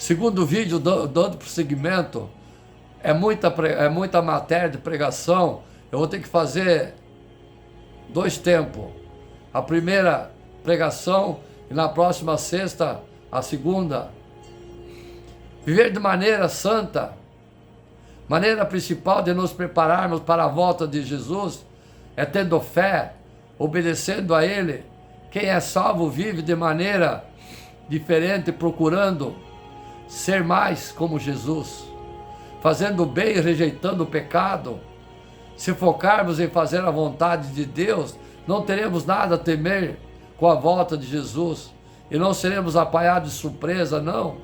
Segundo vídeo, dando prosseguimento, é muita matéria de pregação. Eu vou ter que fazer 2 tempos. A primeira pregação e na próxima sexta, a segunda. Viver de maneira santa, maneira principal de nos prepararmos para a volta de Jesus, é tendo fé, obedecendo a Ele. Quem é salvo vive de maneira diferente, procurando ser mais como Jesus, fazendo o bem e rejeitando o pecado. Se focarmos em fazer a vontade de Deus, não teremos nada a temer com a volta de Jesus e não seremos apanhados de surpresa, não.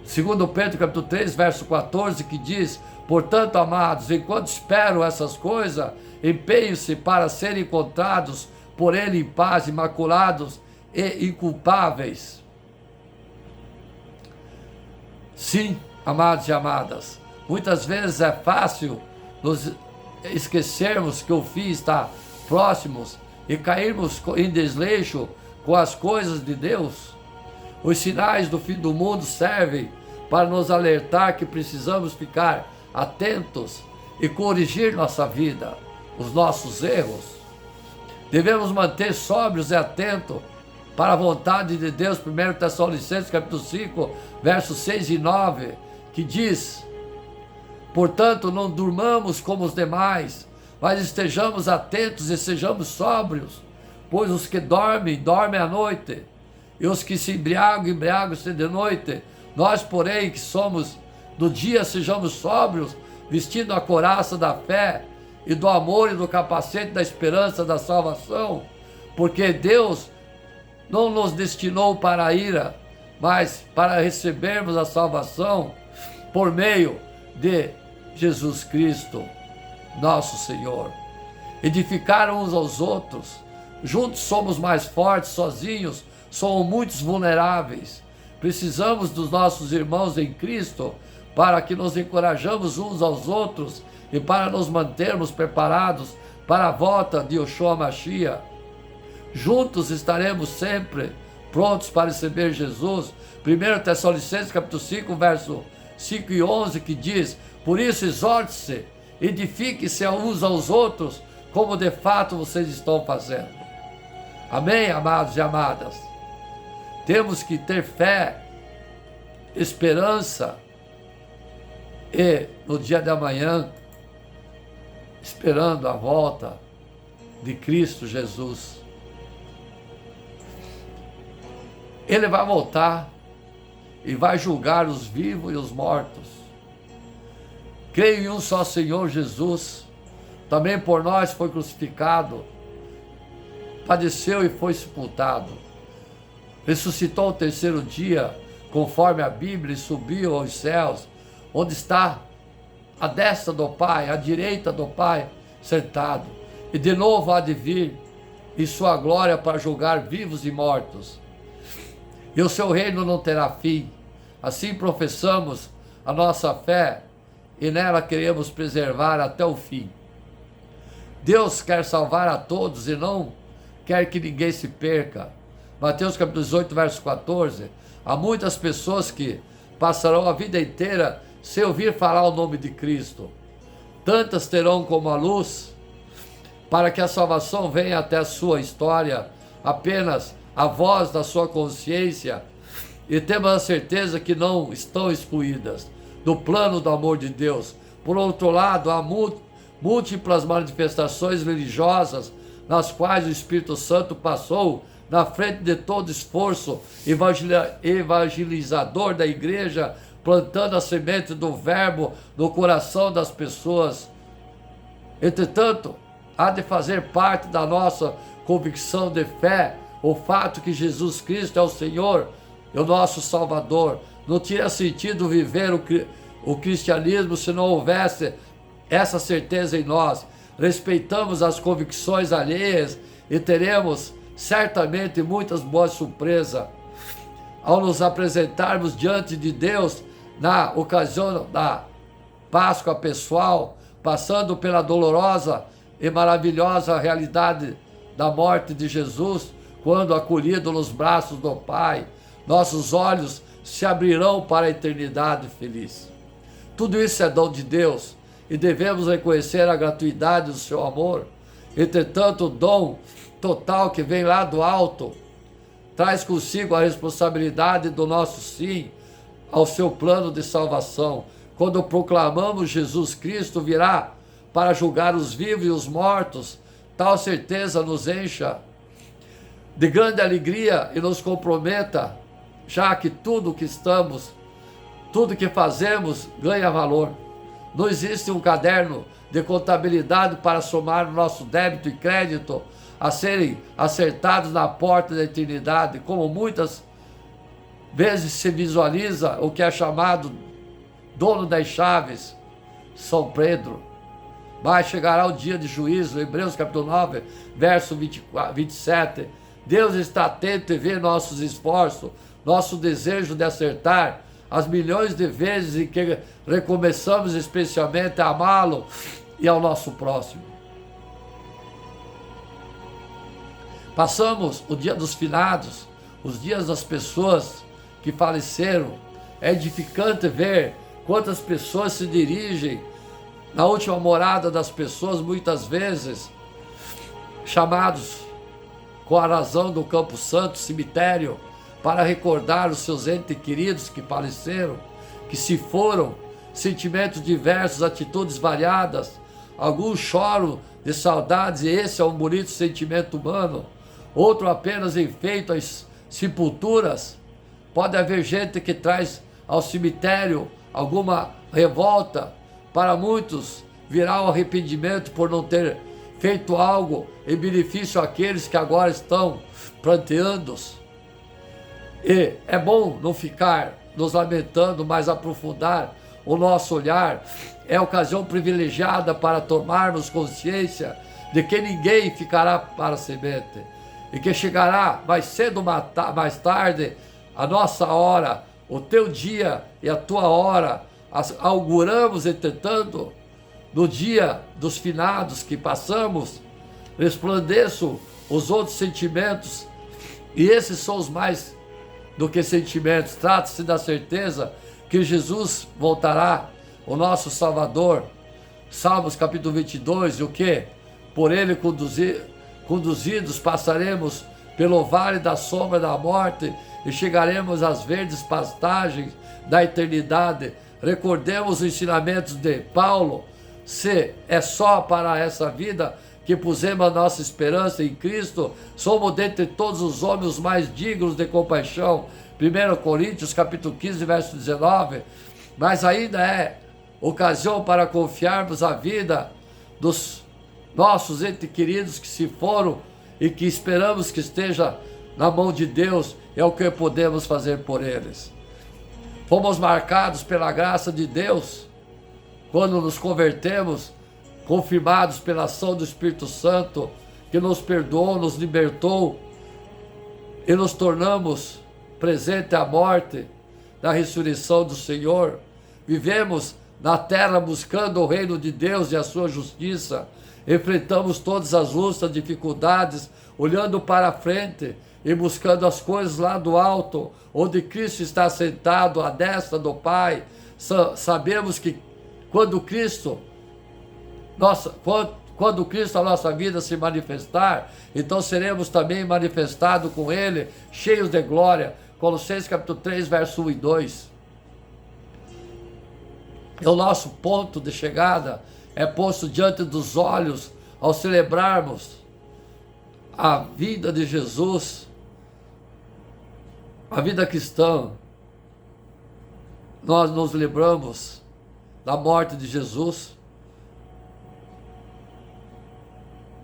Segundo Pedro capítulo 3, verso 14, que diz: portanto, amados, enquanto esperam essas coisas, empenhem-se para serem encontrados por Ele em paz, imaculados e inculpáveis. Sim, amados e amadas, muitas vezes é fácil nos esquecermos que o fim está próximo e cairmos em desleixo com as coisas de Deus. Os sinais do fim do mundo servem para nos alertar que precisamos ficar atentos e corrigir nossa vida, os nossos erros. Devemos manter sóbrios e atentos para a vontade de Deus. 1 Tessalonicenses capítulo 5, versos 6 e 9, que diz: portanto, não durmamos como os demais, mas estejamos atentos e sejamos sóbrios, pois os que dormem, dormem à noite, e os que se embriagam, embriagam-se de noite. Nós, porém, que somos do dia, sejamos sóbrios, vestindo a couraça da fé e do amor e do capacete da esperança da salvação, porque Deus não nos destinou para a ira, mas para recebermos a salvação por meio de Jesus Cristo, nosso Senhor. Edificar uns aos outros. Juntos somos mais fortes, sozinhos somos muitos vulneráveis. Precisamos dos nossos irmãos em Cristo para que nos encorajamos uns aos outros e para nos mantermos preparados para a volta de Yeshua Mashiach. Juntos estaremos sempre prontos para receber Jesus. 1 Tessalonicenses capítulo 5, verso 5 e 11, que diz: por isso exorte-se, edifique-se uns aos outros, como de fato vocês estão fazendo. Amém, amados e amadas? Temos que ter fé, esperança e no dia de amanhã, esperando a volta de Cristo Jesus. Ele vai voltar e vai julgar os vivos e os mortos. Creio em um só Senhor Jesus, também por nós foi crucificado, padeceu e foi sepultado. Ressuscitou ao terceiro dia, conforme a Bíblia, e subiu aos céus, onde está a destra do Pai, a direita do Pai, sentado. E de novo há de vir em sua glória para julgar vivos e mortos. E o seu reino não terá fim. Assim professamos a nossa fé e nela queremos preservar até o fim. Deus quer salvar a todos e não quer que ninguém se perca. Mateus capítulo 18, verso 14. Há muitas pessoas que passarão a vida inteira sem ouvir falar o nome de Cristo. Tantas terão como a luz, para que a salvação venha até a sua história, apenas a voz da sua consciência, e temos a certeza que não estão excluídas do plano do amor de Deus. Por outro lado, há múltiplas manifestações religiosas nas quais o Espírito Santo passou na frente de todo esforço evangelizador da igreja, plantando a semente do verbo no coração das pessoas. Entretanto, há de fazer parte da nossa convicção de fé o fato que Jesus Cristo é o Senhor e o nosso Salvador. Não tinha sentido viver o cristianismo se não houvesse essa certeza em nós. Respeitamos as convicções alheias e teremos certamente muitas boas surpresas ao nos apresentarmos diante de Deus na ocasião da Páscoa pessoal, passando pela dolorosa e maravilhosa realidade da morte de Jesus, quando acolhido nos braços do Pai. Nossos olhos se abrirão para a eternidade feliz. Tudo isso é dom de Deus e devemos reconhecer a gratuidade do seu amor. Entretanto, o dom total que vem lá do alto traz consigo a responsabilidade do nosso sim ao seu plano de salvação. Quando proclamamos Jesus Cristo virá para julgar os vivos e os mortos, tal certeza nos encha de grande alegria e nos comprometa, já que tudo que fazemos ganha valor. Não existe um caderno de contabilidade para somar o nosso débito e crédito a serem acertados na porta da eternidade, como muitas vezes se visualiza o que é chamado dono das chaves, São Pedro. Mas chegará o dia de juízo, Hebreus capítulo 9, verso 27. Deus está atento e vê nossos esforços, nosso desejo de acertar, as milhões de vezes em que recomeçamos especialmente a amá-lo e ao nosso próximo. Passamos o dia dos finados, os dias das pessoas que faleceram. É edificante ver quantas pessoas se dirigem na última morada das pessoas, muitas vezes chamados com a razão do Campo Santo, cemitério, para recordar os seus entes queridos que faleceram, que se foram, sentimentos diversos, atitudes variadas. Alguns choram de saudades e esse é um bonito sentimento humano. Outro apenas enfeita as sepulturas. Pode haver gente que traz ao cemitério alguma revolta. Para muitos virá o arrependimento por não ter feito algo em benefício àqueles que agora estão pranteando. E é bom não ficar nos lamentando, mas aprofundar o nosso olhar. É ocasião privilegiada para tomarmos consciência de que ninguém ficará para semente e que chegará mais cedo ou mais tarde a nossa hora, o teu dia e a tua hora. Auguramos, entretanto, no dia dos finados que passamos, resplandeçam os outros sentimentos, e esses são os mais do que sentimentos. Trata-se da certeza que Jesus voltará, o nosso Salvador. Salmos capítulo 22, e o que? Por ele conduzidos passaremos pelo vale da sombra da morte e chegaremos às verdes pastagens da eternidade. Recordemos os ensinamentos de Paulo. Se é só para essa vida que pusemos a nossa esperança em Cristo, somos dentre todos os homens os mais dignos de compaixão. 1 Coríntios capítulo 15, verso 19. Mas ainda é ocasião para confiarmos a vida dos nossos entes queridos que se foram e que esperamos que esteja na mão de Deus. É o que podemos fazer por eles. Fomos marcados pela graça de Deus quando nos convertemos, confirmados pela ação do Espírito Santo, que nos perdoou, nos libertou e nos tornamos presente à morte da ressurreição do Senhor. Vivemos na terra buscando o reino de Deus e a sua justiça. Enfrentamos todas as lutas, dificuldades, olhando para a frente e buscando as coisas lá do alto, onde Cristo está sentado à destra do Pai. Sabemos que quando Cristo a nossa vida se manifestar, então seremos também manifestados com Ele, cheios de glória. Colossenses capítulo 3, verso 1 e 2. E o nosso ponto de chegada é posto diante dos olhos ao celebrarmos a vida de Jesus, a vida cristã. Nós nos lembramos da morte de Jesus,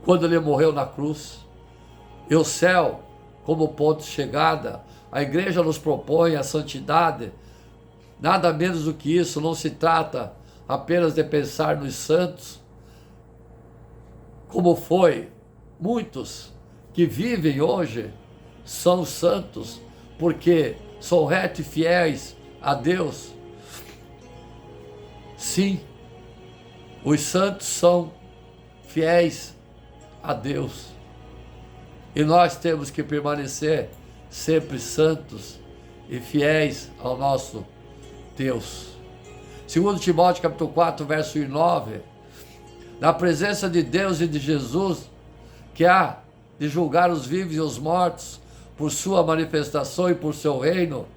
quando ele morreu na cruz, e o céu como ponto de chegada. A igreja nos propõe a santidade, nada menos do que isso. Não se trata apenas de pensar nos santos, como foi. Muitos que vivem hoje são santos, porque são retos e fiéis a Deus. Sim, os santos são fiéis a Deus. E nós temos que permanecer sempre santos e fiéis ao nosso Deus. Segundo Timóteo capítulo 4, verso 9, na presença de Deus e de Jesus, que há de julgar os vivos e os mortos por sua manifestação e por seu reino,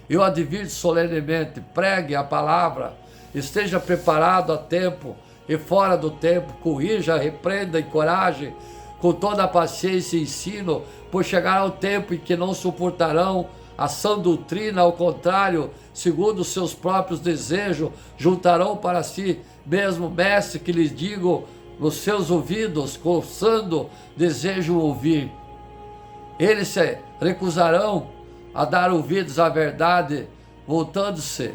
eu advirto solenemente: pregue a palavra, esteja preparado a tempo e fora do tempo, corrija, repreenda, encoraje com toda a paciência e ensino, pois chegará o tempo em que não suportarão a sã doutrina, ao contrário, segundo os seus próprios desejos, juntarão para si mesmo mestre que lhes digam nos seus ouvidos, coçando desejo ouvir. Eles se recusarão a dar ouvidos à verdade, voltando-se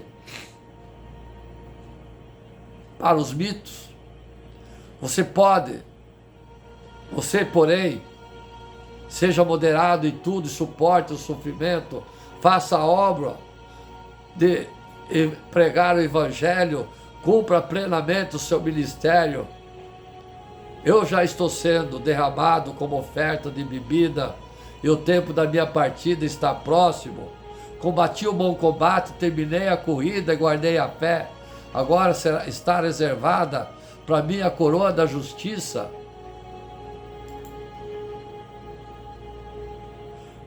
para os mitos. Você, porém, seja moderado em tudo e suporte o sofrimento, faça a obra de pregar o evangelho, cumpra plenamente o seu ministério. Eu já estou sendo derramado como oferta de bebida, e o tempo da minha partida está próximo. Combati o bom combate, terminei a corrida e guardei a fé. Agora está reservada para mim a coroa da justiça,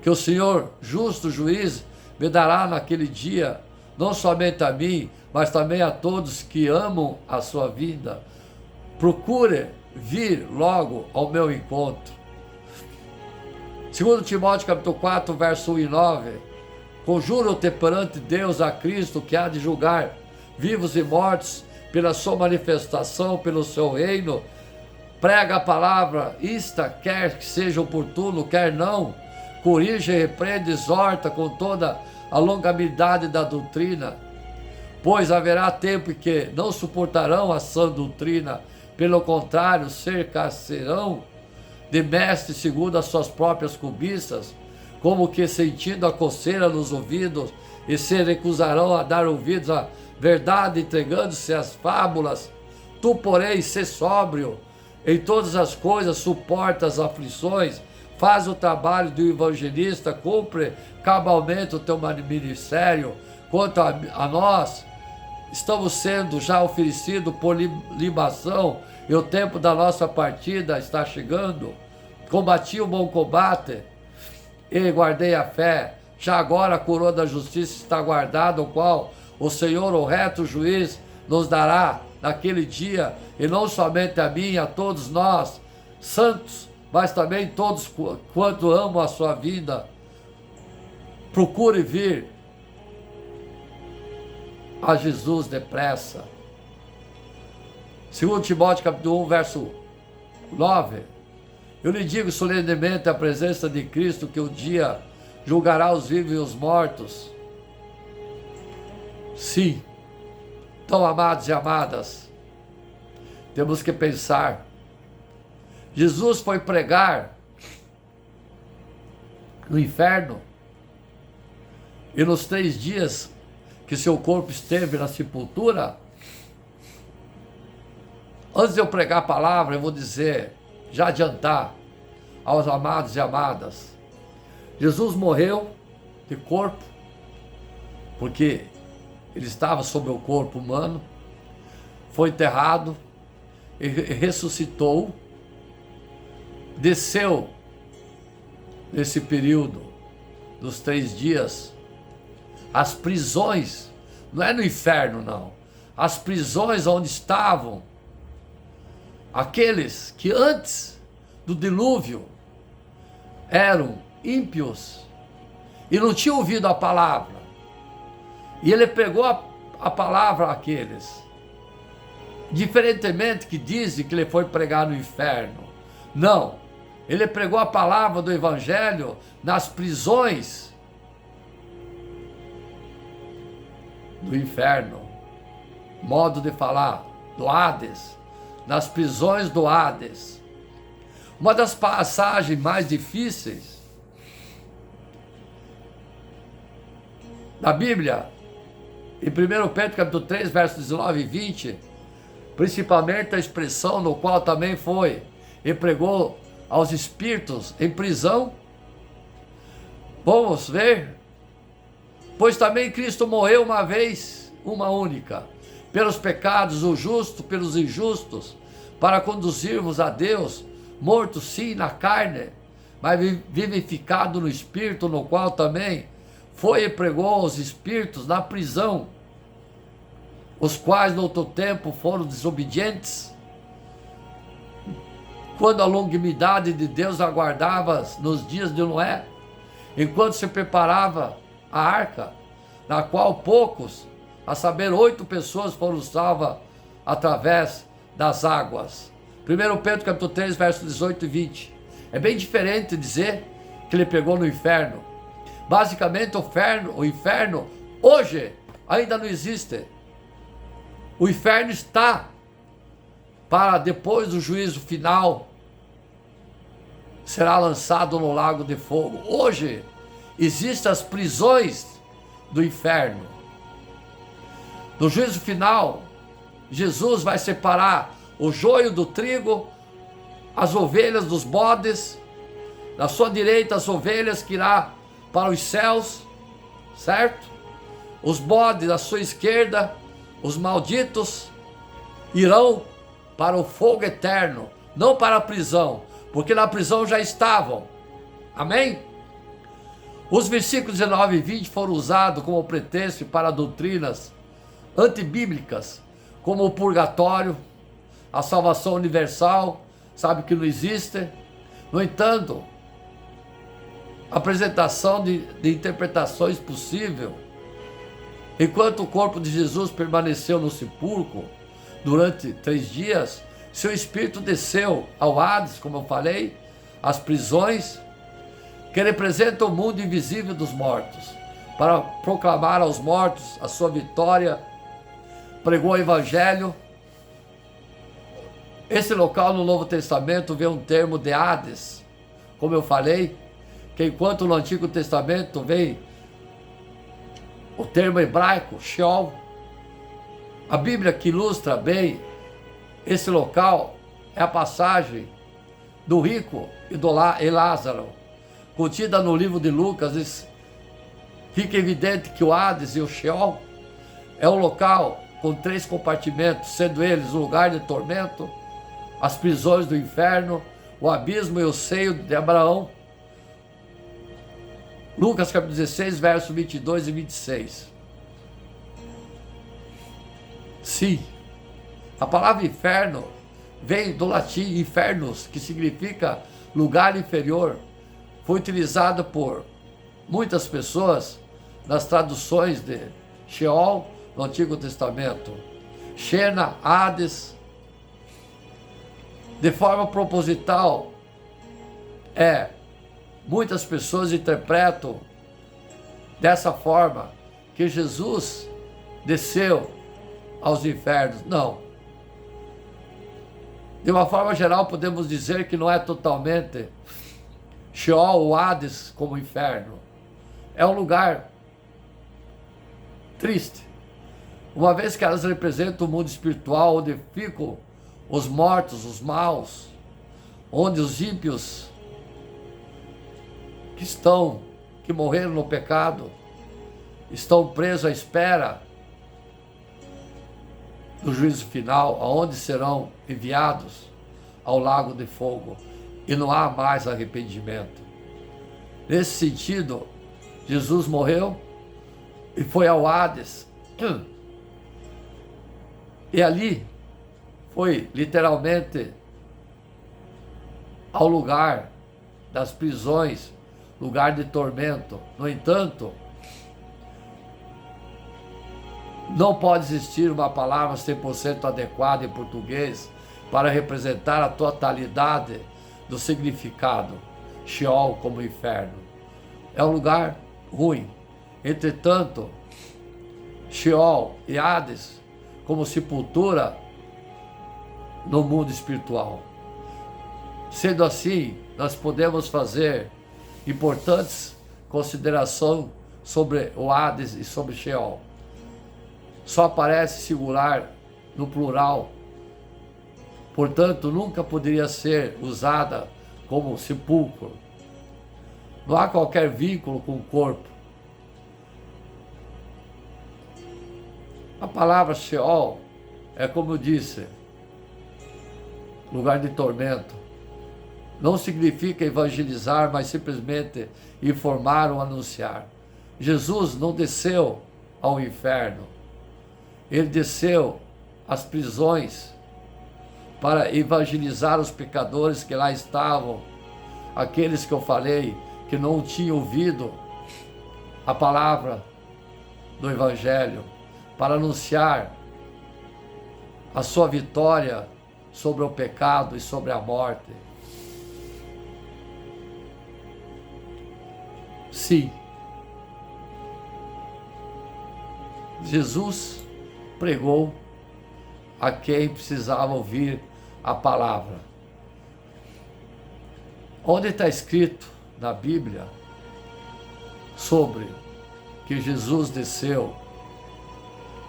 que o Senhor, justo juiz, me dará naquele dia, não somente a mim, mas também a todos que amam a sua vinda. Procure vir logo ao meu encontro. Segundo Timóteo capítulo 4, verso 1 e 9, conjuro-te perante Deus a Cristo, que há de julgar vivos e mortos pela sua manifestação, pelo seu reino. Prega a palavra, insta, quer que seja oportuno, quer não, corrige, repreende, exorta com toda a longanimidade da doutrina, pois haverá tempo em que não suportarão a sã doutrina, pelo contrário, cercar-se-ão de mestres segundo as suas próprias cobiças, como que sentindo a coceira nos ouvidos, e se recusarão a dar ouvidos à verdade, entregando-se às fábulas. Tu, porém, sê sóbrio em todas as coisas, suporta as aflições, faz o trabalho do evangelista, cumpre cabalmente o teu ministério. Quanto a nós, estamos sendo já oferecidos por libação, e o tempo da nossa partida está chegando. Combati o bom combate e guardei a fé. Já agora a coroa da justiça está guardada, o qual o Senhor, o reto juiz, nos dará naquele dia, e não somente a mim, a todos nós, santos, mas também todos quanto amam a sua vida. Procure vir a Jesus depressa. Segundo Timóteo capítulo 1, verso 9, eu lhe digo solenemente a presença de Cristo, que um dia julgará os vivos e os mortos. Sim, então, amados e amadas, temos que pensar. Jesus foi pregar no inferno, e nos 3 dias que seu corpo esteve na sepultura, antes de eu pregar a palavra, eu vou dizer, já adiantar aos amados e amadas, Jesus morreu de corpo, porque ele estava sobre o corpo humano, foi enterrado e ressuscitou, desceu nesse período dos 3 dias, as prisões, não é no inferno não, as prisões onde estavam aqueles que antes do dilúvio eram ímpios e não tinham ouvido a palavra. E ele pegou a palavra àqueles. Diferentemente que dizem que ele foi pregar no inferno. Não. Ele pregou a palavra do evangelho nas prisões do inferno. Modo de falar, do Hades. Nas prisões do Hades. Uma das passagens mais difíceis da Bíblia, em 1 Pedro capítulo 3, versos 19 e 20, principalmente a expressão no qual também foi e pregou aos espíritos em prisão. Vamos ver Pois também Cristo morreu uma vez, uma única, pelos pecados, o justo pelos injustos, para conduzir-vos a Deus, morto sim na carne, mas vivificado no Espírito, no qual também foi e pregou aos espíritos na prisão, os quais no outro tempo foram desobedientes, quando a longanimidade de Deus aguardava nos dias de Noé, enquanto se preparava a arca, na qual poucos, a saber 8 pessoas, foram salvas através das águas. 1 Pedro capítulo 3, versos 18 e 20. É bem diferente dizer que ele pegou no inferno. Basicamente o inferno hoje ainda não existe. O inferno está para depois do juízo final, será lançado no lago de fogo. Hoje existem as prisões do inferno. No juízo final, Jesus vai separar o joio do trigo, as ovelhas dos bodes, na sua direita as ovelhas que irá para os céus, certo? Os bodes à sua esquerda, os malditos, irão para o fogo eterno, não para a prisão, porque na prisão já estavam. Amém? Os versículos 19 e 20 foram usados como pretexto para doutrinas antibíblicas, como o purgatório, a salvação universal, sabe que não existe. No entanto, a apresentação de interpretações possíveis, enquanto o corpo de Jesus permaneceu no sepulcro durante 3 dias, seu espírito desceu ao Hades, como eu falei, as prisões, que representam o mundo invisível dos mortos, para proclamar aos mortos a sua vitória, pregou o Evangelho. Esse local no Novo Testamento vê um termo de Hades, como eu falei, que enquanto no Antigo Testamento vem o termo hebraico, Sheol, a Bíblia que ilustra bem esse local é a passagem do rico e Lázaro, contida no livro de Lucas. Fica evidente que o Hades e o Sheol é um local com 3 compartimentos, sendo eles o lugar de tormento, as prisões do inferno, o abismo e o seio de Abraão. Lucas capítulo 16, versos 22 e 26. Sim, a palavra inferno vem do latim infernus, que significa lugar inferior. Foi utilizado por muitas pessoas nas traduções de Sheol no Antigo Testamento. Shena, Hades. De forma proposital, muitas pessoas interpretam dessa forma que Jesus desceu aos infernos. Não. De uma forma geral, podemos dizer que não é totalmente Sheol ou Hades como inferno. É um lugar triste, uma vez que elas representam o mundo espiritual, onde ficam os mortos, os maus, onde os ímpios que morreram no pecado, estão presos à espera do juízo final, aonde serão enviados ao lago de fogo, e não há mais arrependimento. Nesse sentido, Jesus morreu e foi ao Hades, e ali foi literalmente ao lugar das prisões, lugar de tormento. No entanto, não pode existir uma palavra 100% adequada em português para representar a totalidade do significado. Sheol como inferno. É um lugar ruim. Entretanto, Sheol e Hades como sepultura no mundo espiritual. Sendo assim, nós podemos fazer importantes considerações sobre o Hades e sobre Sheol. Só aparece singular no plural, portanto nunca poderia ser usada como sepulcro. Não há qualquer vínculo com o corpo. A palavra Sheol é, como eu disse, lugar de tormento. Não significa evangelizar, mas simplesmente informar ou anunciar. Jesus não desceu ao inferno. Ele desceu às prisões para evangelizar os pecadores que lá estavam, aqueles que eu falei que não tinham ouvido a palavra do Evangelho, para anunciar a sua vitória sobre o pecado e sobre a morte. Sim, Jesus pregou a quem precisava ouvir a palavra. Onde está escrito na Bíblia sobre que Jesus desceu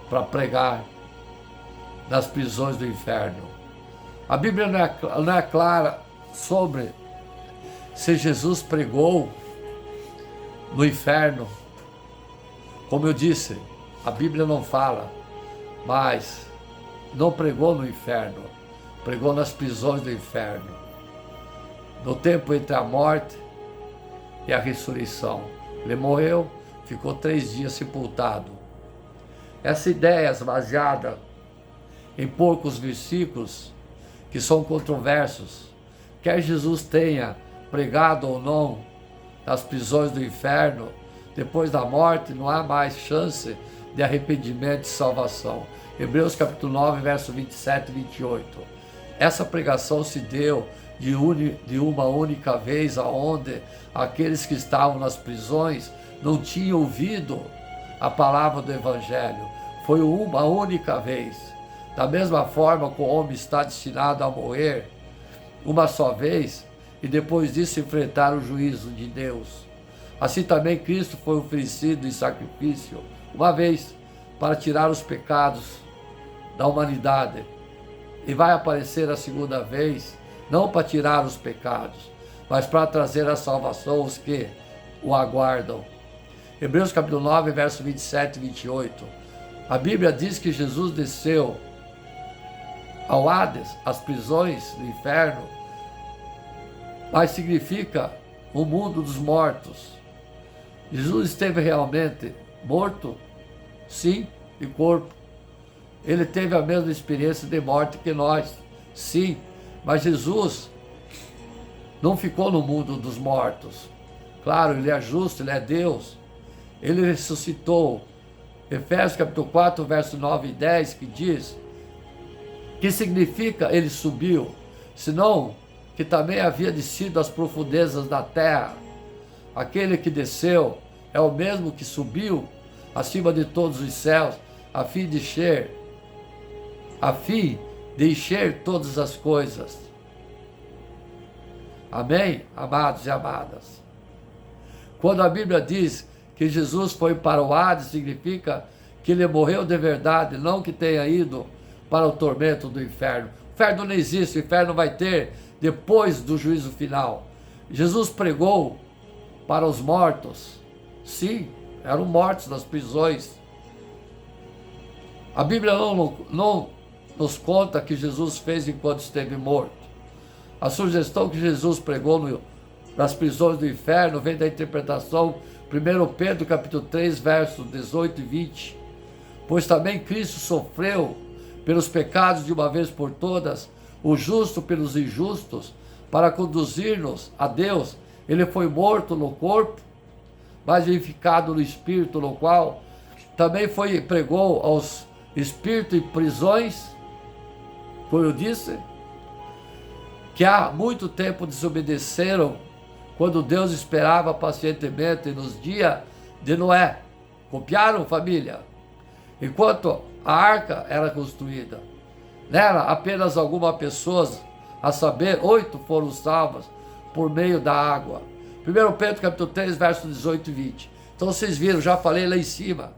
para pregar nas prisões do inferno? A Bíblia não é clara sobre se Jesus pregou no inferno. Como eu disse, a Bíblia não fala, mas não pregou no inferno, pregou nas prisões do inferno, no tempo entre a morte e a ressurreição. Ele morreu, ficou 3 dias sepultado. Essa ideia baseada em poucos versículos que são controversos, quer Jesus tenha pregado ou não nas prisões do inferno, depois da morte não há mais chance de arrependimento e salvação. Hebreus capítulo 9, verso 27 e 28. Essa pregação se deu de uma única vez, aonde aqueles que estavam nas prisões não tinham ouvido a palavra do Evangelho. Foi uma única vez. Da mesma forma que o homem está destinado a morrer uma só vez e depois disso enfrentar o juízo de Deus, assim também Cristo foi oferecido em sacrifício uma vez para tirar os pecados da humanidade, e vai aparecer a segunda vez não para tirar os pecados, mas para trazer a salvação aos que o aguardam. Hebreus capítulo 9, verso 27 e 28. A Bíblia diz que Jesus desceu ao Hades, às prisões do inferno, mas significa o mundo dos mortos. Jesus esteve realmente morto? Sim, de corpo. Ele teve a mesma experiência de morte que nós, sim, mas Jesus não ficou no mundo dos mortos. Claro, ele é justo, ele é Deus. Ele ressuscitou. Efésios capítulo 4, verso 9 e 10, que diz, que significa ele subiu, senão que também havia descido às profundezas da terra. Aquele que desceu é o mesmo que subiu acima de todos os céus, a fim de encher todas as coisas. Amém, amados e amadas? Quando a Bíblia diz que Jesus foi para o Hades, significa que ele morreu de verdade, não que tenha ido para o tormento do inferno. O inferno não existe, o inferno vai ter depois do juízo final. Jesus pregou para os mortos. Sim, eram mortos nas prisões. A Bíblia não nos conta que Jesus fez enquanto esteve morto. A sugestão que Jesus pregou nas prisões do inferno vem da interpretação 1 Pedro capítulo 3, versos 18 e 20. Pois também Cristo sofreu pelos pecados de uma vez por todas, o justo pelos injustos, para conduzir-nos a Deus. Ele foi morto no corpo, mas vivificado no espírito, no qual também pregou aos espíritos em prisões, como eu disse, que há muito tempo desobedeceram, quando Deus esperava pacientemente nos dias de Noé. Copiaram, família? Enquanto a arca era construída, nela apenas algumas pessoas, a saber, 8 foram salvas por meio da água. 1 Pedro capítulo 3, versos 18 e 20. Então vocês viram, já falei lá em cima,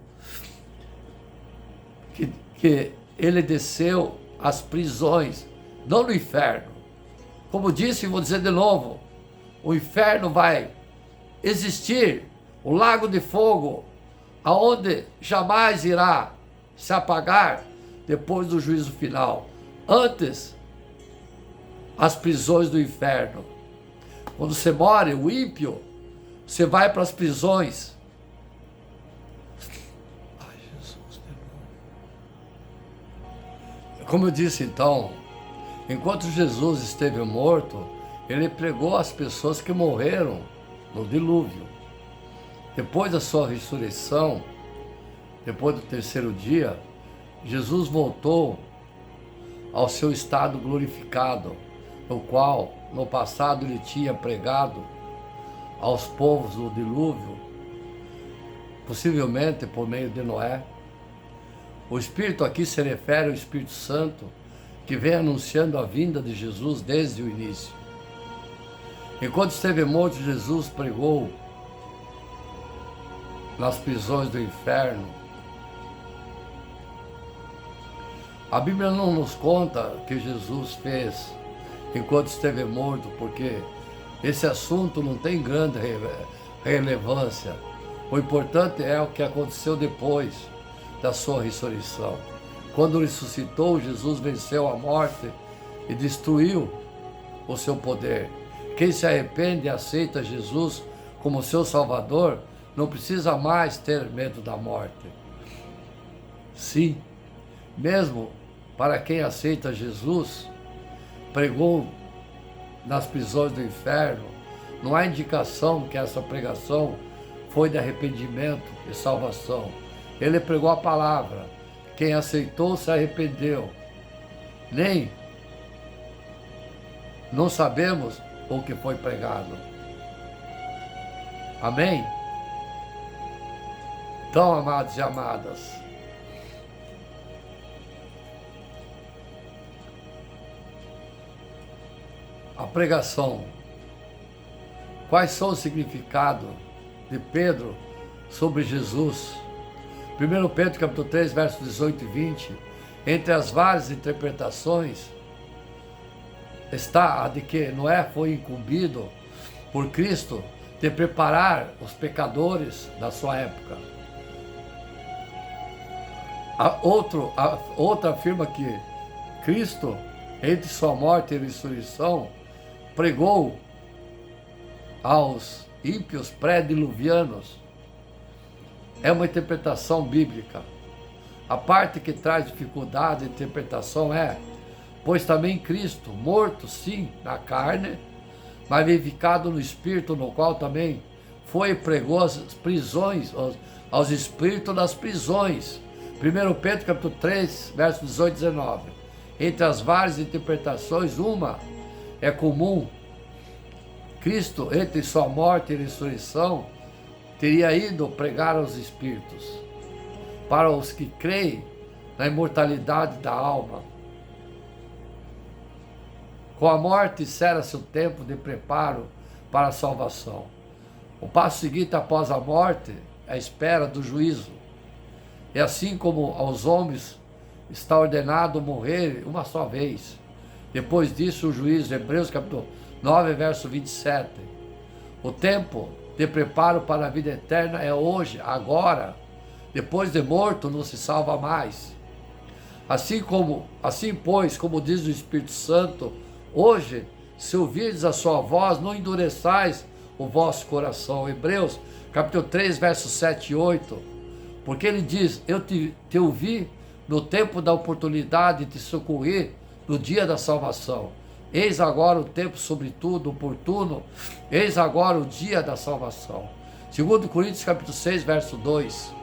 que ele desceu às prisões, não no inferno. Como disse, vou dizer de novo, o inferno vai existir, o lago de fogo, aonde jamais irá se apagar depois do juízo final. Antes, as prisões do inferno. Quando você morre, o ímpio, você vai para as prisões. Ai, Jesus, como eu disse então, enquanto Jesus esteve morto, ele pregou às pessoas que morreram no dilúvio. Depois da sua ressurreição, depois do terceiro dia, Jesus voltou ao seu estado glorificado, no qual, no passado, ele tinha pregado aos povos do dilúvio, possivelmente por meio de Noé. O Espírito aqui se refere ao Espírito Santo, que vem anunciando a vinda de Jesus desde o início. Enquanto esteve morto, Jesus pregou nas prisões do inferno. A Bíblia não nos conta o que Jesus fez enquanto esteve morto, porque esse assunto não tem grande relevância. O importante é o que aconteceu depois da sua ressurreição. Quando ressuscitou, Jesus venceu a morte e destruiu o seu poder. Quem se arrepende e aceita Jesus como seu Salvador, não precisa mais ter medo da morte. Sim, mesmo para quem aceita Jesus, pregou nas prisões do inferno, não há indicação que essa pregação foi de arrependimento e salvação. Ele pregou a palavra. Quem aceitou se arrependeu. Nem não sabemos o que foi pregado. Amém? Então, amados e amadas, a pregação. Quais são o significado de Pedro sobre Jesus? 1 Pedro capítulo 3, versos 18 e 20, entre as várias interpretações, está a de que Noé foi incumbido por Cristo de preparar os pecadores da sua época. A outra afirma que Cristo, entre sua morte e ressurreição, pregou aos ímpios pré-diluvianos. É uma interpretação bíblica. A parte que traz dificuldade de interpretação é: pois também Cristo, morto sim na carne, mas vivificado no Espírito, no qual também foi e pregou as prisões, aos espíritos das prisões. 1 Pedro capítulo 3, versos 18 e 19. Entre as várias interpretações, uma é comum. Cristo, entre sua morte e ressurreição, teria ido pregar aos espíritos, para os que creem na imortalidade da alma. Com a morte encerra-se o tempo de preparo para a salvação. O passo seguinte após a morte é a espera do juízo. E assim como aos homens está ordenado morrer uma só vez, depois disso o juízo. Hebreus capítulo 9, verso 27. O tempo de preparo para a vida eterna é hoje, agora. Depois de morto não se salva mais. Assim pois, como diz o Espírito Santo, hoje, se ouvirdes a sua voz, não endureçais o vosso coração. Hebreus capítulo 3, versos 7 e 8. Porque ele diz: eu te ouvi no tempo da oportunidade de te socorrer no dia da salvação. Eis agora o tempo, sobretudo, oportuno. Eis agora o dia da salvação. 2 Coríntios capítulo 6, verso 2.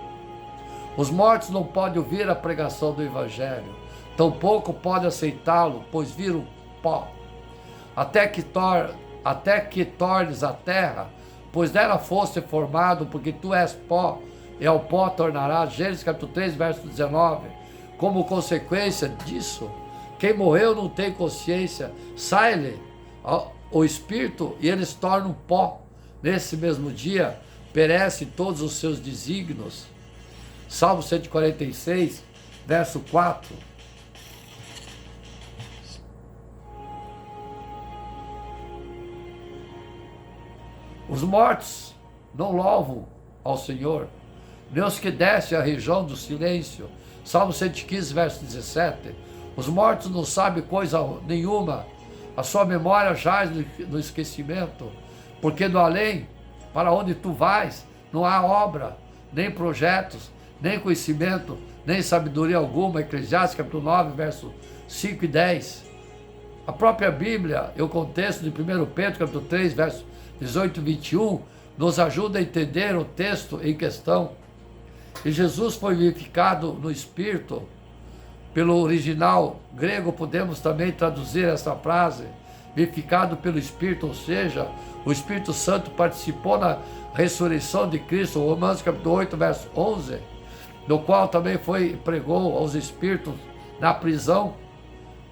Os mortos não podem ouvir a pregação do Evangelho, tampouco podem aceitá-lo, pois viram pó. Até que tornes a terra, pois dela foste formado, porque tu és pó, e ao pó tornarás. Gênesis capítulo 3, verso 19. Como consequência disso, quem morreu não tem consciência, sai-lhe o espírito e eles tornam pó. Nesse mesmo dia, perecem todos os seus desígnios. Salmo 146, verso 4. Os mortos não louvam ao Senhor, Deus que desce à região do silêncio. Salmo 115, verso 17. Os mortos não sabem coisa nenhuma, a sua memória jaz no esquecimento, porque no além, para onde tu vais, não há obra, nem projetos, nem conhecimento, nem sabedoria alguma. Eclesiastes capítulo 9, verso 5 e 10. A própria Bíblia, e o contexto de 1 Pedro capítulo 3, verso 18 e 21, nos ajuda a entender o texto em questão. E Jesus foi vivificado no Espírito. Pelo original grego podemos também traduzir essa frase, vivificado pelo Espírito, ou seja, o Espírito Santo participou na ressurreição de Cristo, Romanos capítulo 8, verso 11, no qual também pregou aos espíritos na prisão,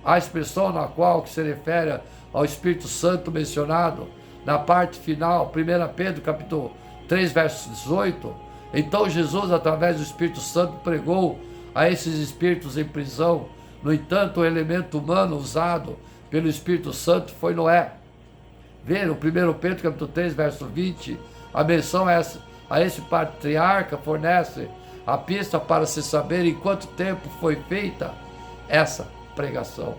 a expressão na qual que se refere ao Espírito Santo mencionado na parte final, 1 Pedro capítulo 3, verso 18. Então Jesus, através do Espírito Santo, pregou a esses espíritos em prisão. No entanto, o elemento humano usado pelo Espírito Santo foi Noé. Veja, o 1 Pedro capítulo 3, verso 20, a menção a esse patriarca fornece a pista para se saber em quanto tempo foi feita essa pregação.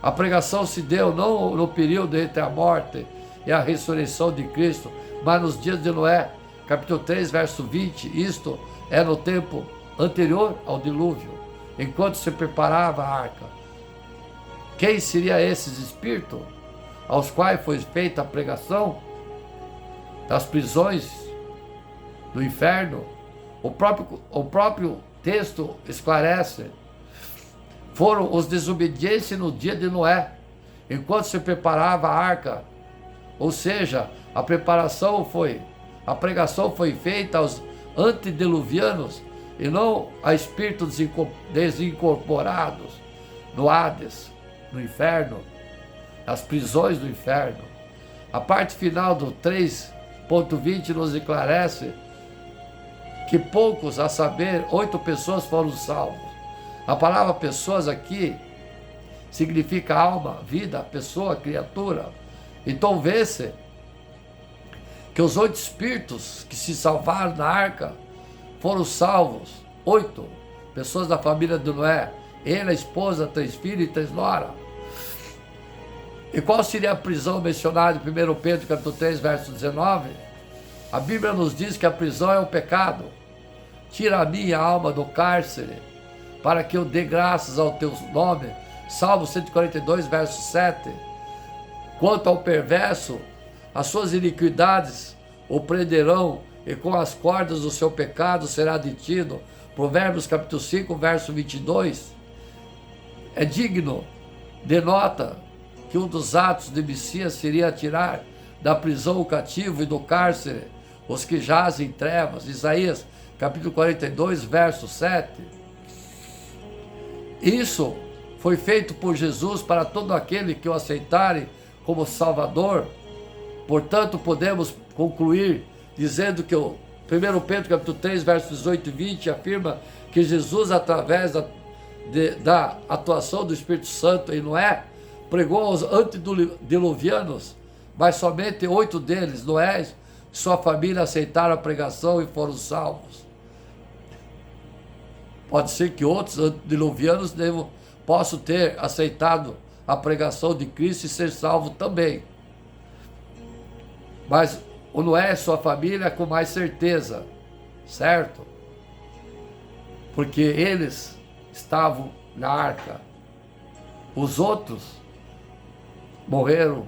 A pregação se deu não no período entre a morte e a ressurreição de Cristo, mas nos dias de Noé, capítulo 3, verso 20, isto é no tempo anterior ao dilúvio, enquanto se preparava a arca. Quem seria esses espíritos aos quais foi feita a pregação? Das prisões do inferno? O próprio texto esclarece. Foram os desobedientes no dia de Noé, enquanto se preparava a arca. Ou seja, a pregação foi feita aos antediluvianos e não a espíritos desincorporados no Hades, no inferno, nas prisões do inferno. A parte final do 3.20 nos esclarece que poucos, a saber, 8 pessoas foram salvos. A palavra pessoas aqui significa alma, vida, pessoa, criatura. Então vê-se que os 8 espíritos que se salvaram na arca foram salvos. 8 pessoas da família de Noé. Ele, a esposa, 3 filhos e 3 noras. E qual seria a prisão mencionada em 1 Pedro capítulo 3, verso 19? A Bíblia nos diz que a prisão é um pecado. Tira a minha alma do cárcere, para que eu dê graças ao teu nome. Salmo 142, verso 7. Quanto ao perverso, as suas iniquidades o prenderão, e com as cordas do seu pecado será detido. Provérbios capítulo 5, verso 22. É digno, denota que um dos atos de Messias seria tirar da prisão o cativo e do cárcere os que jazem em trevas. Isaías capítulo 42, verso 7. Isso foi feito por Jesus para todo aquele que o aceitarem como Salvador. Portanto, podemos concluir dizendo que o 1 Pedro capítulo 3, versos 18 e 20 afirma que Jesus, através da atuação do Espírito Santo em Noé, pregou aos antediluvianos, mas somente 8 deles, Noé e sua família, aceitaram a pregação e foram salvos. Pode ser que outros antediluvianos possam ter aceitado a pregação de Cristo e ser salvo também. Mas o Noé e sua família com mais certeza, certo? Porque eles estavam na arca. Os outros morreram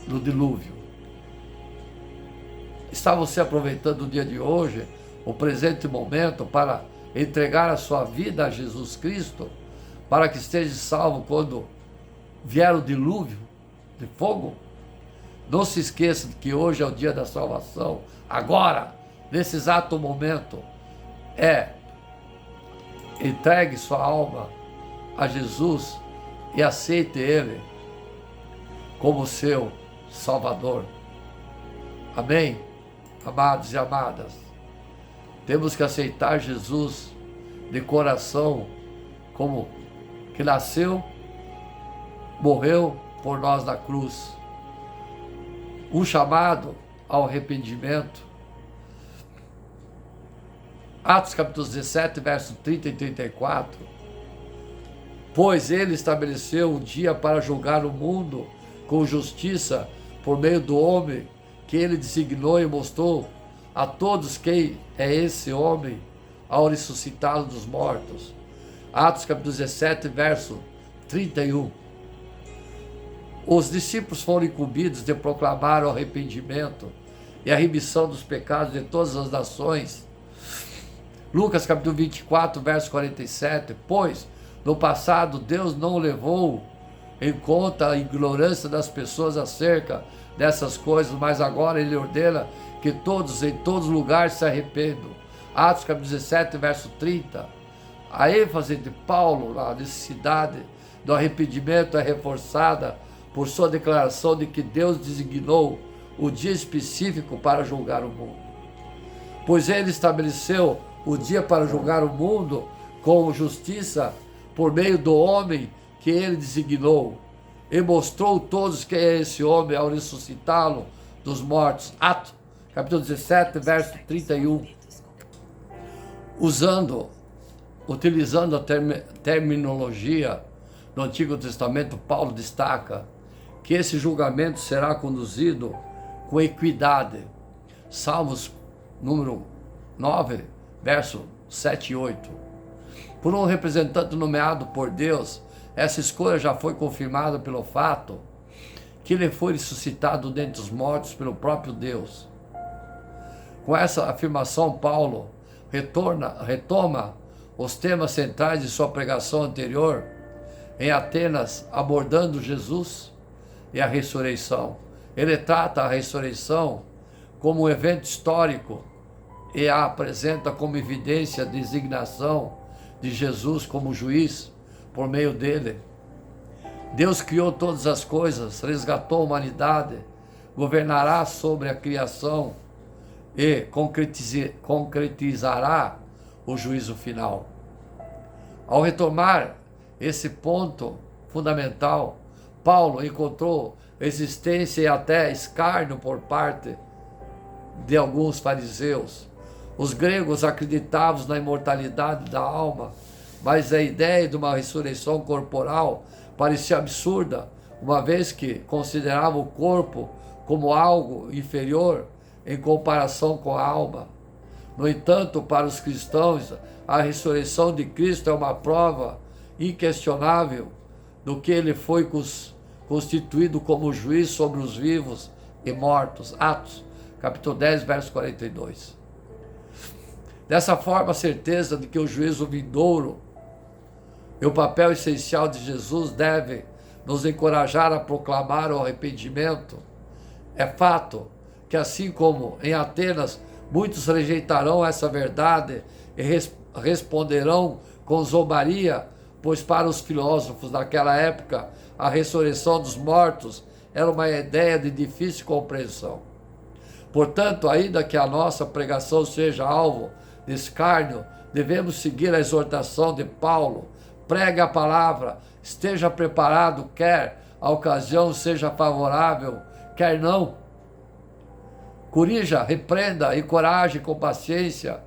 no dilúvio. Estavam se aproveitando do dia de hoje, o presente momento, para entregar a sua vida a Jesus Cristo, para que esteja salvo quando vier o dilúvio de fogo. Não se esqueça de que hoje é o dia da salvação. Agora, nesse exato momento, entregue sua alma a Jesus e aceite Ele como seu Salvador. Amém? Amados e amadas, temos que aceitar Jesus de coração, como que nasceu, morreu por nós na cruz. Um chamado ao arrependimento Atos capítulo 17, versos 30 e 34. Pois ele estabeleceu um dia para julgar o mundo com justiça por meio do homem que ele designou e mostrou a todos quem é esse homem ao ressuscitá-lo dos mortos. Atos capítulo 17, verso 31. Os discípulos foram incumbidos de proclamar o arrependimento e a remissão dos pecados de todas as nações. Lucas capítulo 24, verso 47. Pois, no passado, Deus não levou em conta a ignorância das pessoas acerca dessas coisas, mas agora Ele ordena que todos, em todos os lugares, se arrependam. Atos capítulo 17, verso 30. A ênfase de Paulo na necessidade do arrependimento é reforçada por sua declaração de que Deus designou o dia específico para julgar o mundo. Pois Ele estabeleceu o dia para julgar o mundo com justiça por meio do homem que Ele designou, e mostrou todos quem é esse homem ao ressuscitá-lo dos mortos. Atos, capítulo 17, verso 31. Utilizando a terminologia do Antigo Testamento, Paulo destaca que esse julgamento será conduzido com equidade. Salmos número 9, verso 7 e 8. Por um representante nomeado por Deus, essa escolha já foi confirmada pelo fato que ele foi ressuscitado dentre os mortos pelo próprio Deus. Com essa afirmação, Paulo retoma os temas centrais de sua pregação anterior em Atenas, abordando Jesus e a ressurreição. Ele trata a ressurreição como um evento histórico e a apresenta como evidência a designação de Jesus como juiz por meio dele. Deus criou todas as coisas, resgatou a humanidade, governará sobre a criação e concretizará o juízo final. Ao retomar esse ponto fundamental, Paulo encontrou existência e até escárnio por parte de alguns fariseus. Os gregos acreditavam na imortalidade da alma, mas a ideia de uma ressurreição corporal parecia absurda, uma vez que consideravam o corpo como algo inferior em comparação com a alma. No entanto, para os cristãos, a ressurreição de Cristo é uma prova inquestionável do que ele foi constituído como juiz sobre os vivos e mortos. Atos, capítulo 10, verso 42. Dessa forma, a certeza de que o juízo vindouro e o papel essencial de Jesus deve nos encorajar a proclamar o arrependimento. É fato que, assim como em Atenas, muitos rejeitarão essa verdade e responderão com zombaria, pois para os filósofos daquela época, a ressurreição dos mortos era uma ideia de difícil compreensão. Portanto, ainda que a nossa pregação seja alvo de escárnio, devemos seguir a exortação de Paulo. Pregue a palavra, esteja preparado, quer a ocasião seja favorável, quer não. Corrija, repreenda, encoraje com paciência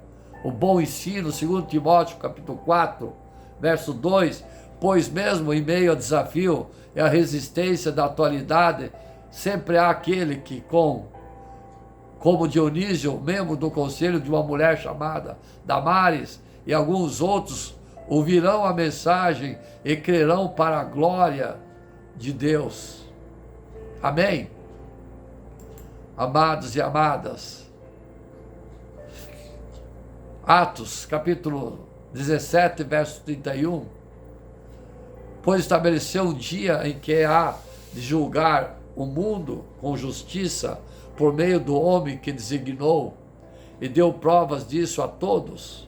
o bom ensino, 2 Timóteo capítulo 4, verso 2, pois mesmo em meio ao desafio e à resistência da atualidade, sempre há aquele que, como Dionísio, membro do conselho de uma mulher chamada Damares, e alguns outros, ouvirão a mensagem e crerão para a glória de Deus. Amém? Amados e amadas, Atos, capítulo 17, verso 31, pois estabeleceu um dia em que há de julgar o mundo com justiça por meio do homem que designou, e deu provas disso a todos,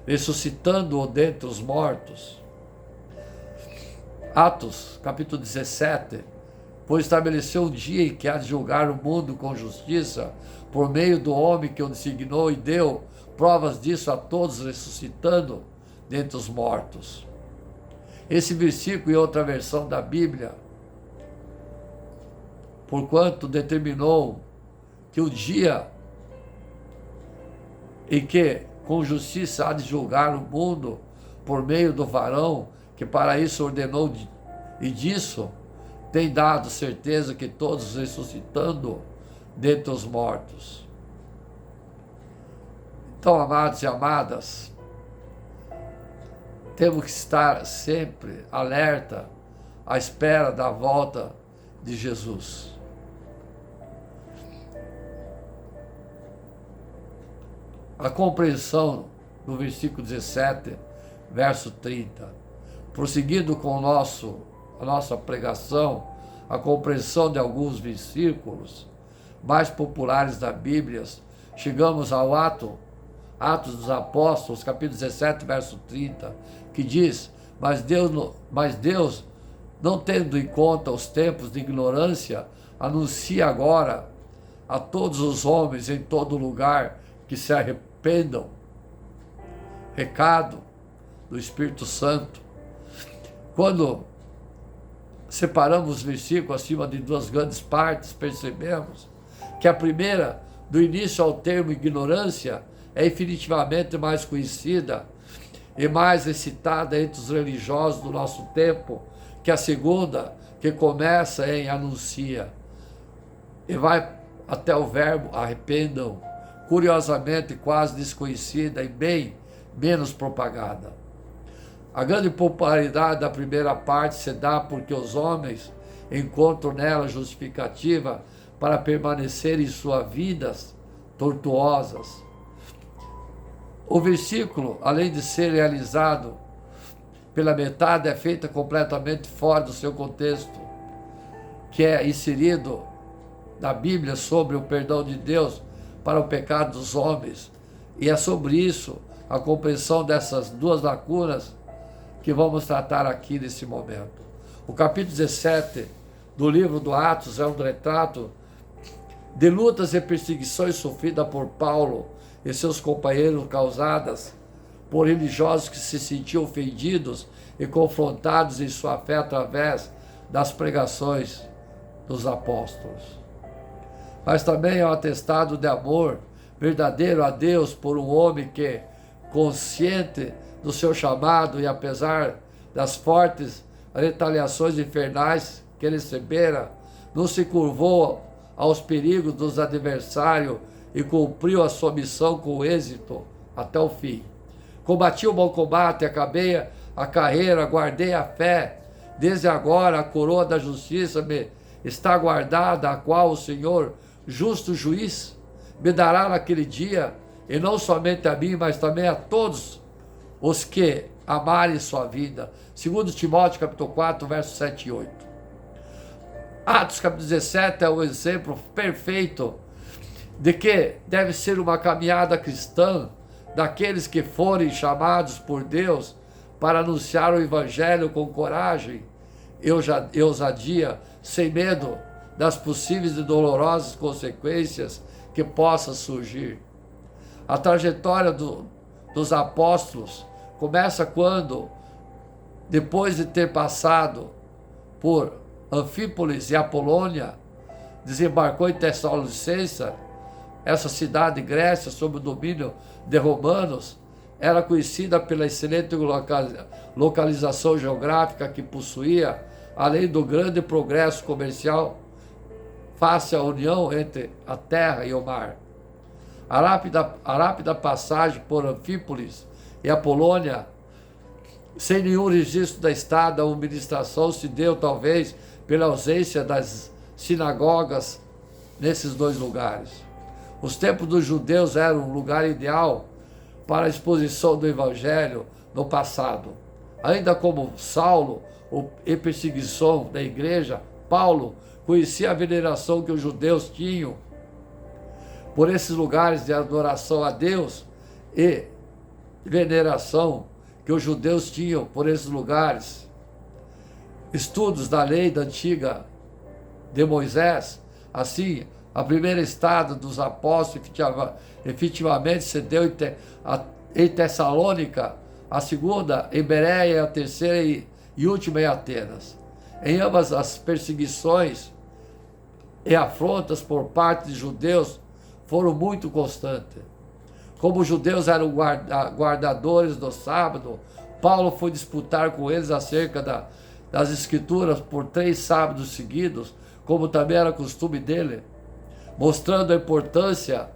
ressuscitando-o dentre os mortos. Atos, capítulo 17, pois estabeleceu um dia em que há de julgar o mundo com justiça, por meio do homem que o designou, e deu provas disso a todos, ressuscitando dentre os mortos. Esse versículo, em outra versão da Bíblia, porquanto determinou que o dia em que com justiça há de julgar o mundo por meio do varão que para isso ordenou, e disso tem dado certeza que todos ressuscitando dentre os mortos. Então, amados e amadas, temos que estar sempre alerta à espera da volta de Jesus. A compreensão do versículo 17, verso 30. Prosseguindo com a nossa pregação, a compreensão de alguns versículos mais populares da Bíblia, chegamos ao Atos dos Apóstolos, capítulo 17, verso 30, que diz: mas Deus, não tendo em conta os tempos de ignorância, anuncia agora a todos os homens em todo lugar que se arrependam. Recado do Espírito Santo. Quando separamos os versículos acima de duas grandes partes, percebemos que a primeira, do início ao termo ignorância, é infinitivamente mais conhecida e mais recitada entre os religiosos do nosso tempo, que a segunda, que começa em anuncia e vai até o verbo arrependam, curiosamente quase desconhecida e bem menos propagada. A grande popularidade da primeira parte se dá porque os homens encontram nela justificativa para permanecer em suas vidas tortuosas. O versículo, além de ser realizado pela metade, é feito completamente fora do seu contexto, que é inserido na Bíblia sobre o perdão de Deus para o pecado dos homens. E é sobre isso, a compreensão dessas duas lacunas, que vamos tratar aqui nesse momento. O capítulo 17 do livro do Atos é um retrato de lutas e perseguições sofridas por Paulo e seus companheiros, causadas por religiosos que se sentiam ofendidos e confrontados em sua fé através das pregações dos apóstolos. Mas também é um atestado de amor verdadeiro a Deus por um homem que, consciente do seu chamado e apesar das fortes retaliações infernais que recebera, não se curvou aos perigos dos adversários e cumpriu a sua missão com êxito até o fim. Combati o bom combate, acabei a carreira, guardei a fé. Desde agora a coroa da justiça me está guardada, a qual o Senhor, justo juiz, me dará naquele dia, e não somente a mim, mas também a todos os que amarem sua vida. 2 Timóteo capítulo 4, versos 7 e 8. Atos capítulo 17 é o exemplo perfeito de que deve ser uma caminhada cristã daqueles que forem chamados por Deus para anunciar o Evangelho com coragem e ousadia, sem medo das possíveis e dolorosas consequências que possam surgir. A trajetória dos apóstolos começa quando, depois de ter passado por Anfípolis e Apolônia, desembarcou em Tessalonicense, essa cidade Grécia, sob o domínio de romanos. Era conhecida pela excelente localização geográfica que possuía, além do grande progresso comercial, face à união entre a terra e o mar. A rápida passagem por Anfípolis e Apolônia, sem nenhum registro da estada ou ministração, se deu talvez pela ausência das sinagogas nesses dois lugares. Os templos dos judeus eram um lugar ideal para a exposição do Evangelho no passado. Ainda como Saulo, em perseguição da igreja, Paulo conhecia a veneração que os judeus tinham por esses lugares de adoração a Deus e veneração que os judeus tinham por esses lugares. Estudos da lei da antiga de Moisés, assim, a primeira estada dos apóstolos efetivamente se deu em Tessalônica, a segunda em Bereia, a terceira e última em Atenas. Em ambas as perseguições e afrontas por parte de judeus foram muito constantes. Como os judeus eram guardadores do sábado, Paulo foi disputar com eles acerca das escrituras por 3 sábados seguidos, como também era costume dele, mostrando a importância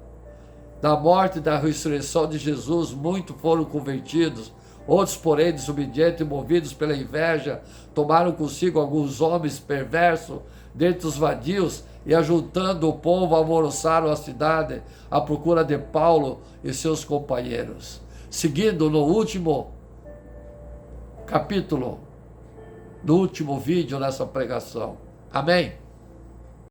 da morte e da ressurreição de Jesus. Muitos foram convertidos, outros, porém, desobedientes e movidos pela inveja, tomaram consigo alguns homens perversos dentre os vadios e, ajuntando o povo, alvoroçaram a cidade à procura de Paulo e seus companheiros. Seguindo no último capítulo, no último vídeo nessa pregação. Amém?